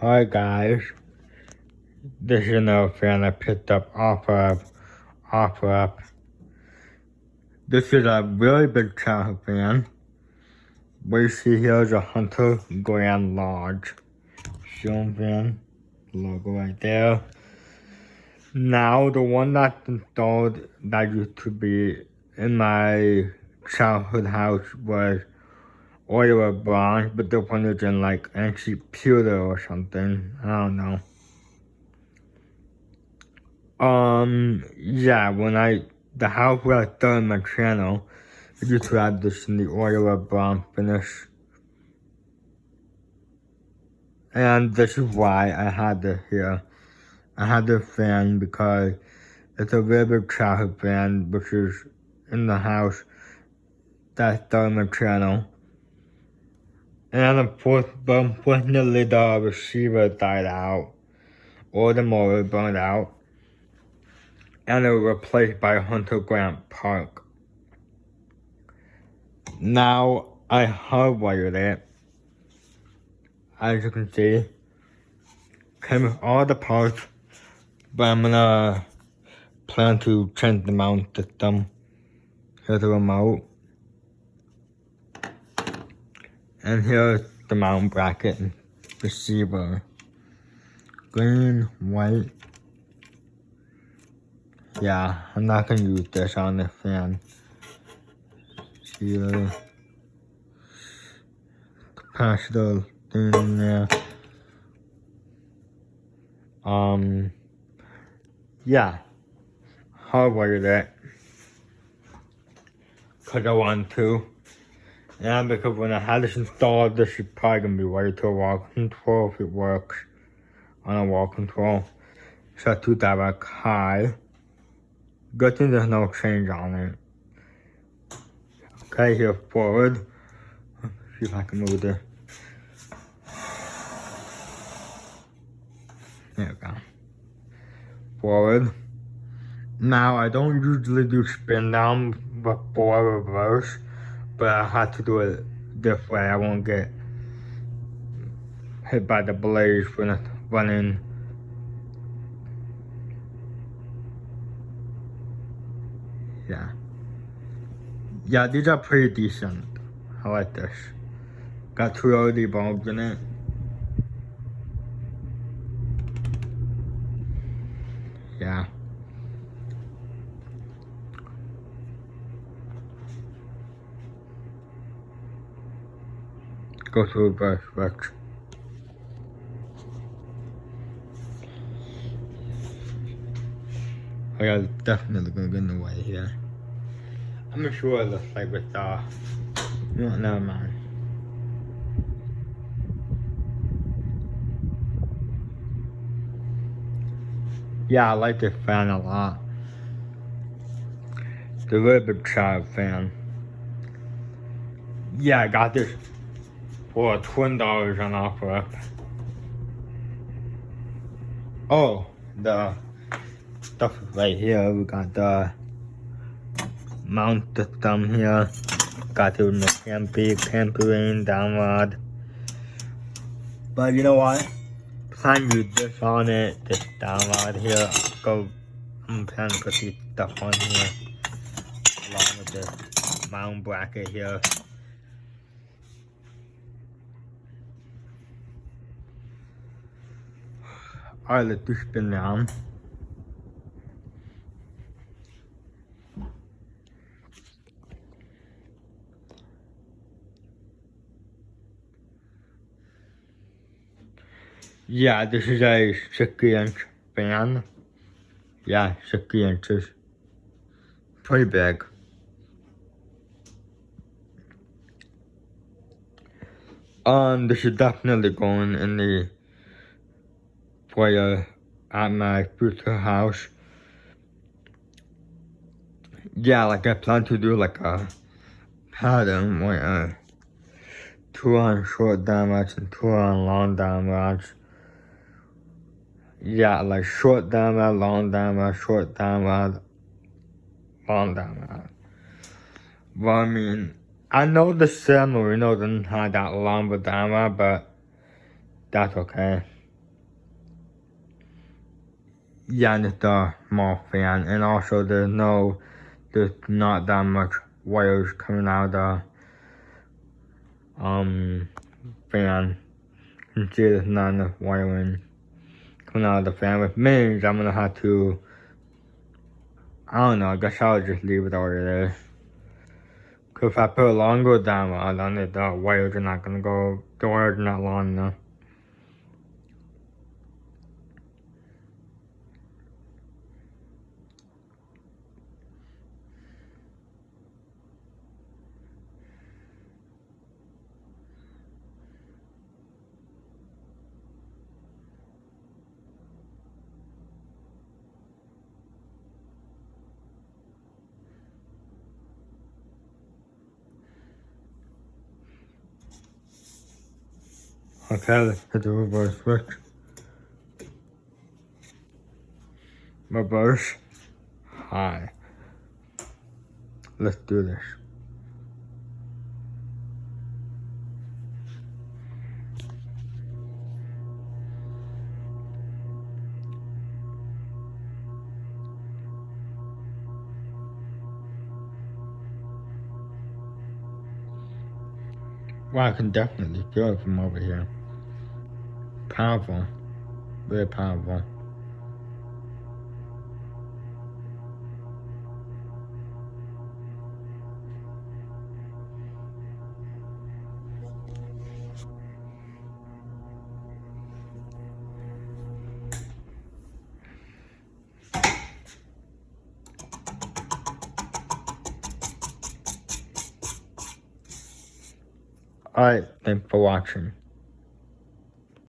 Hi guys, this is another fan I picked up off of. This is a really big childhood fan. What you see here is a Hunter Grand Lodge ceiling fan, logo right there. Now the one that's installed that used to be in my childhood house was oil or bronze, but the one is in like ancient pewter or something. I don't know. Yeah, the house where I started my channel, I used to have this in the oil or bronze finish. And this is why I had this here. I had this fan because it's a very big childhood fan, which is in the house that started my channel. And unfortunately the receiver died out, or the motor burned out, and it was replaced by a Hunter Grant Park. Now I hardwired it. As you can see, came with all the parts, but I'm gonna plan to change the mount system. Here's the remote. And here's the mount bracket and receiver. Green, white. Yeah, I'm not gonna use this on the fan. Here. Capacitor thing in there. Yeah. Hardwired it. Cause I want to. And because when I had this installed, this is probably gonna be wired to a wall control if it works on a wall control. Set to direct high. Good thing there's no change on it. Okay, here forward. See if I can move this. There we go. Forward. Now I don't usually do spin down before reverse, but I had to do it this way. I won't get hit by the blades when it's running. Yeah, these are pretty decent. I like this. Got 2 LED bulbs in it. Yeah. Go to reverse switch. I got definitely gonna get in the way here. I'm not sure what it looks like with no, never mind. Yeah, I like this fan a lot. It's a really big child fan. Yeah, I got this for $20 on offer. Oh, the stuff right here. We got the mount system here. Got it in the Camping download. But you know what? Plan to use this on it, this download here. I'm planning to put this stuff on here along with the mount bracket here. Alright, let's do spin down. Yeah, this is a 60-inch fan. Yeah, 60 inches. Pretty big. This is definitely going in the foyer at my future house. Yeah, like I plan to do like a pattern where 2 on short damage and 2 on long damage. Yeah, like short damage, long damage, short damage, long damage. Well, I mean, I know the San Marino doesn't have that long of a damage, but that's okay. yeah, just a small fan, and also there's not that much wires coming out of the fan. You can see there's not enough wiring coming out of the fan, which means I'm gonna have to, I don't know, I guess I'll just leave it where it is. Cause if I put a longer diamond on it, the wires are not long enough. Okay, let's hit the reverse switch. Reverse. High. Let's do this. Well, I can definitely feel it from over here. Powerful. Very powerful. Alright, thanks for watching.